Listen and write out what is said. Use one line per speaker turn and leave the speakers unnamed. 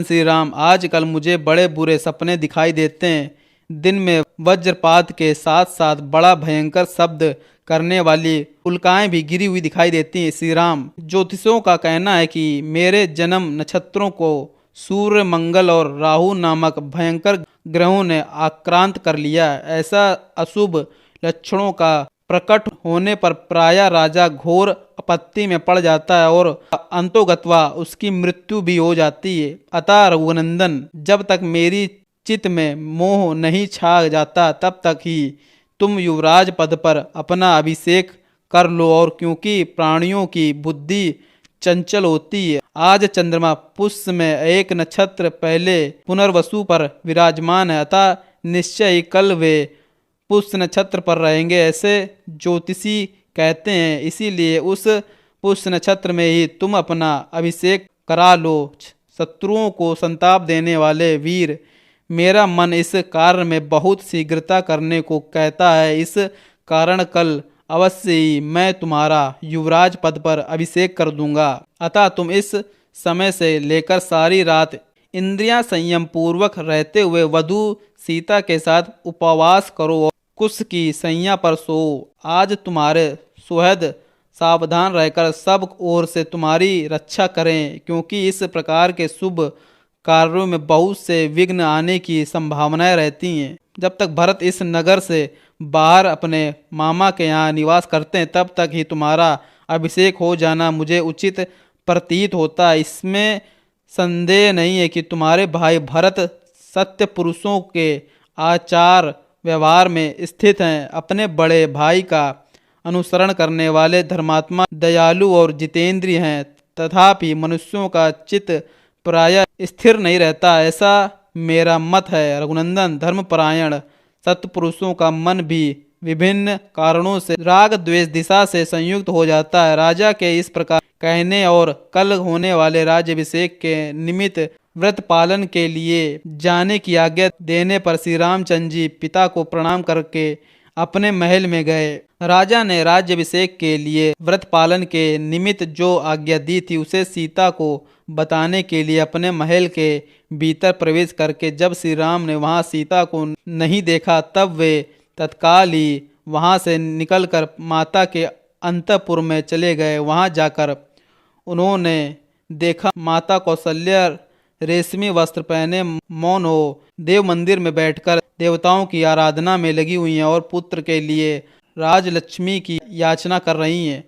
श्री राम, आजकल मुझे बड़े बुरे सपने दिखाई देते हैं। दिन में वज्रपात के साथ साथ बड़ा भयंकर शब्द करने वाली उल्काएं भी गिरी हुई दिखाई देती हैं। श्री राम, ज्योतिषों का कहना है कि मेरे जन्म नक्षत्रों को सूर्य, मंगल और राहु नामक भयंकर ग्रहों ने आक्रांत कर लिया है। ऐसा अशुभ लक्षणों का प्रकट होने पर प्रायः राजा घोर आपत्ति में पड़ जाता है और अंतोगत्वा उसकी मृत्यु भी हो जाती है। अतः रघुनंदन, जब तक मेरी चित्त में मोह नहीं छा जाता तब तक ही तुम युवराज पद पर अपना अभिषेक कर लो। और क्योंकि प्राणियों की बुद्धि चंचल होती है, आज चंद्रमा पुष्य में एक नक्षत्र पहले पुनर्वसु पर विराजमान है, अतः निश्चय ही कल वे पुष्य नक्षत्र पर रहेंगे, ऐसे ज्योतिषी कहते हैं। इसीलिए उस पुष्य नक्षत्र में ही तुम अपना अभिषेक करा लो। शत्रुओं को संताप देने वाले वीर, मेरा मन इस कार्य में बहुत शीघ्रता करने को कहता है। इस कारण कल अवश्य ही मैं तुम्हारा युवराज पद पर अभिषेक कर दूंगा। अतः तुम इस समय से लेकर सारी रात इंद्रियां संयम पूर्वक रहते हुए वधू सीता के साथ उपवास करो और कुश की सैया पर सो। आज तुम्हारे सुहृद सावधान रहकर सब ओर से तुम्हारी रक्षा करें, क्योंकि इस प्रकार के शुभ कार्यों में बहुत से विघ्न आने की संभावनाएं रहती हैं। जब तक भरत इस नगर से बाहर अपने मामा के यहाँ निवास करते हैं तब तक ही तुम्हारा अभिषेक हो जाना मुझे उचित प्रतीत होता है। इसमें संदेह नहीं है कि तुम्हारे भाई भरत सत्य पुरुषों के आचार व्यवहार में स्थित हैं, अपने बड़े भाई का अनुसरण करने वाले धर्मात्मा, दयालु और जितेंद्रिय हैं। तथापि मनुष्यों का चित्त प्रायः स्थिर नहीं रहता, ऐसा मेरा मत है। रघुनंदन, धर्मपरायण सत्पुरुषों का मन भी विभिन्न कारणों से राग द्वेष दिशा से संयुक्त हो जाता है। राजा के इस प्रकार कहने और कल होने वाले राज्याभिषेक के निमित्त व्रत पालन के लिए जाने की आज्ञा देने पर श्री रामचंद्र जी पिता को प्रणाम करके अपने महल में गए। राजा ने राज्याभिषेक के लिए व्रत पालन के निमित्त जो आज्ञा दी थी उसे सीता को बताने के लिए अपने महल के भीतर प्रवेश करके जब श्री राम ने वहां सीता को नहीं देखा तब वे तत्काल ही वहां से निकलकर माता के अंतःपुर में चले गए। वहां जाकर उन्होंने देखा माता कौशल्या रेशमी वस्त्र पहने मौन हो देव मंदिर में बैठकर देवताओं की आराधना में लगी हुई हैं और पुत्र के लिए राजलक्ष्मी की याचना कर रही हैं।